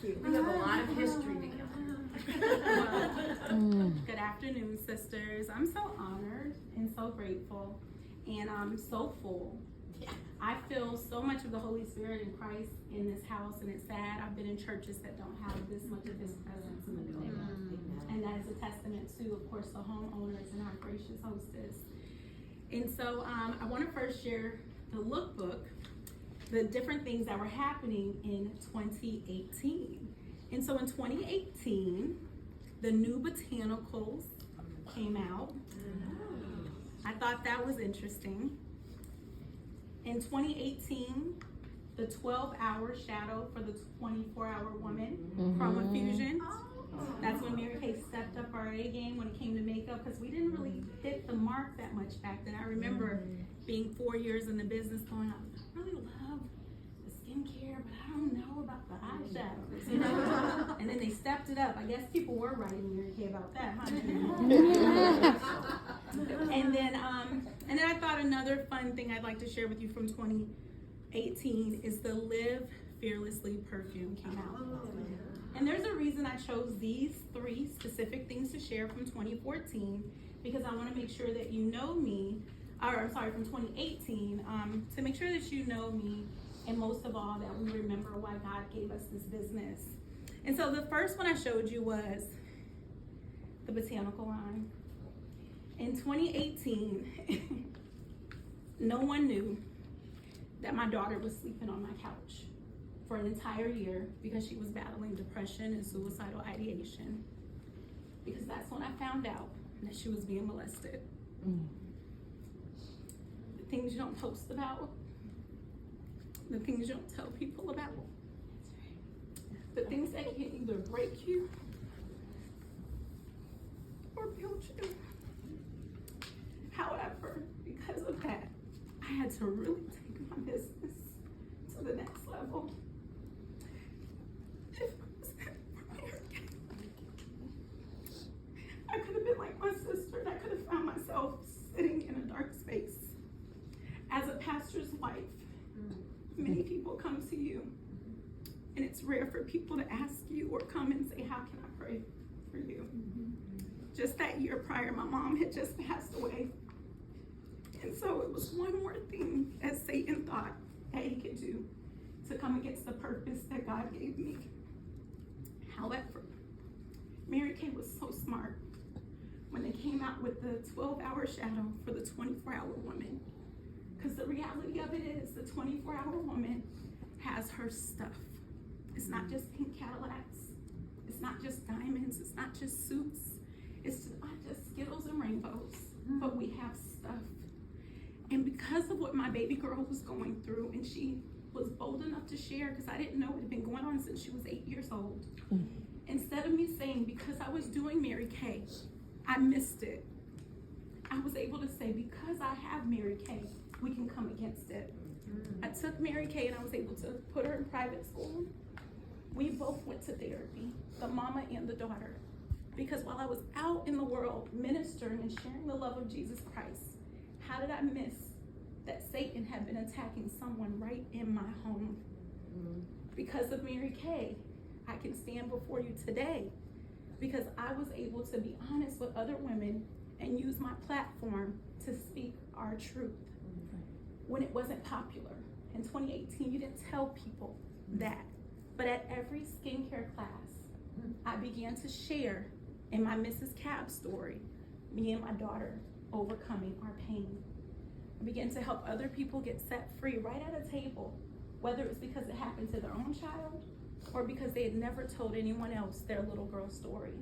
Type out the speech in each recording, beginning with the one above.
you. We have a lot of history together. Good afternoon, sisters. I'm so honored and so grateful, and I'm so full. I feel so much of the Holy Spirit and Christ in this house, and it's sad. I've been in churches that don't have this much of His presence in the building. And that is a testament to, of course, the homeowners and our gracious hostess. And so I want to first share the lookbook, the different things that were happening in 2018. And so in 2018, the new botanicals came out. I thought that was interesting. In 2018, the 12-hour shadow for the 24-hour woman, Chroma Fusion. That's when Mary Kay stepped up our A game when it came to makeup, because we didn't really hit the mark that much back then. I remember being 4 years in the business going, I really love the skincare, but I don't know about the eyeshadows, you know? And then they stepped it up. I guess people were writing Mary Kay about that, huh? And then I thought another fun thing I'd like to share with you from 2018 is the Live Fearlessly perfume came out. And there's a reason I chose these 3 specific things to share from 2014, because I want to make sure that you know me, from 2018, to make sure that you know me, and most of all, that we remember why God gave us this business. And so the first one I showed you was the botanical line. In 2018, no one knew that my daughter was sleeping on my couch for an entire year because she was battling depression and suicidal ideation. Because that's when I found out that she was being molested. The things you don't post about, the things you don't tell people about, the things that can either break you or build you. However, because of that, I had to really take my business to the next level. If it wasn't for Mary Kay, I could have been like my sister, and I could have found myself sitting in a dark space. As a pastor's wife, many people come to you, and it's rare for people to ask you or come and say, how can I pray for you? Just that year prior, my mom had just passed away. And so it was one more thing that Satan thought that he could do to come against the purpose that God gave me. However, Mary Kay was so smart when they came out with the 12-hour shadow for the 24-hour woman. Because the reality of it is the 24-hour woman has her stuff. It's not just pink Cadillacs. It's not just diamonds. It's not just suits. It's not just Skittles and rainbows. But we have stuff. And because of what my baby girl was going through, and she was bold enough to share, because I didn't know it had been going on since she was 8 years old. Instead of me saying, because I was doing Mary Kay, I missed it, I was able to say, because I have Mary Kay, we can come against it. I took Mary Kay and I was able to put her in private school. We both went to therapy, the mama and the daughter. Because while I was out in the world ministering and sharing the love of Jesus Christ, how did I miss that Satan had been attacking someone right in my home? Because of Mary Kay, I can stand before you today because I was able to be honest with other women and use my platform to speak our truth when it wasn't popular. In 2018, you didn't tell people that. But at every skincare class, I began to share in my Mrs. Cab story, me and my daughter overcoming our pain. I began to help other people get set free right at a table, whether it was because it happened to their own child or because they had never told anyone else their little girl story.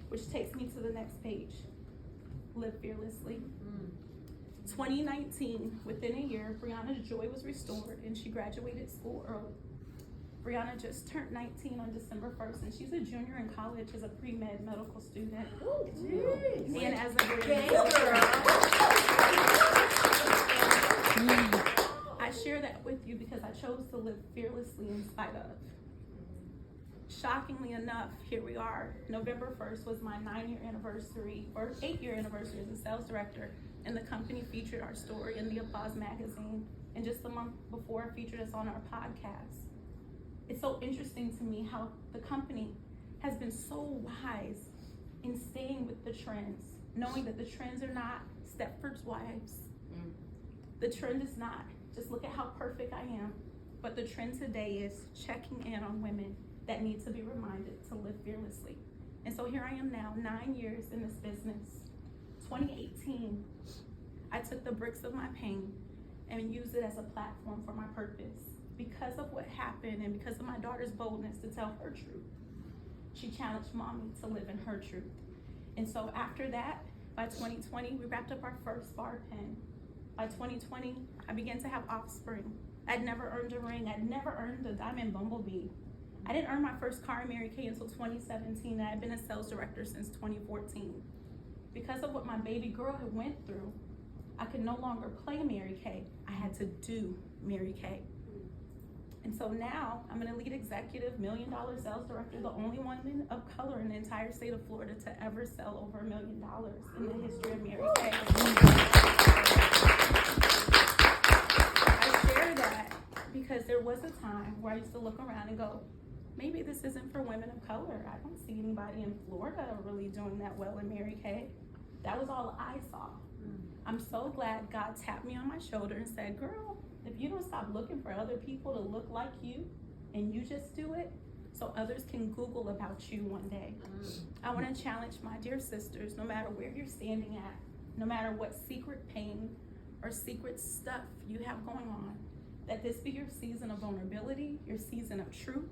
Which takes me to the next page. Live fearlessly. 2019, within a year, Brianna's joy was restored and she graduated school early. Brianna just turned 19 on December 1st, and she's a junior in college as a pre-med medical student. Oh, and as a I share that with you because I chose to live fearlessly in spite of. Shockingly enough, here we are. November 1st was my 8-year anniversary as a sales director, and the company featured our story in the Applause magazine. And just a month before, featured us on our podcast. It's so interesting to me how the company has been so wise in staying with the trends, knowing that the trends are not Stepford's wives. The trend is not just look at how perfect I am, but the trend today is checking in on women that need to be reminded to live fearlessly. And so here I am now, 9 years in this business. 2018, I took the bricks of my pain and used it as a platform for my purpose. Because of what happened and because of my daughter's boldness to tell her truth, she challenged mommy to live in her truth. And so after that, by 2020, we wrapped up our first bar pen. By 2020, I began to have offspring. I'd never earned a ring. I'd never earned a diamond bumblebee. I didn't earn my first car in Mary Kay until 2017, and I'd been a sales director since 2014. Because of what my baby girl had went through, I could no longer play Mary Kay. I had to do Mary Kay. And so now I'm an elite executive, $1 million sales director, the only woman of color in the entire state of Florida to ever sell over $1 million in the history of Mary Kay. I share that because there was a time where I used to look around and go, maybe this isn't for women of color. I don't see anybody in Florida really doing that well in Mary Kay. That was all I saw. I'm so glad God tapped me on my shoulder and said, girl, if you don't stop looking for other people to look like you and you just do it so others can Google about you one day. I want to challenge my dear sisters, no matter where you're standing at, no matter what secret pain or secret stuff you have going on, that this be your season of vulnerability, your season of truth,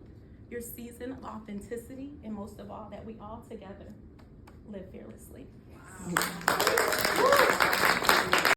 your season of authenticity, and most of all, that we all together live fearlessly. Wow.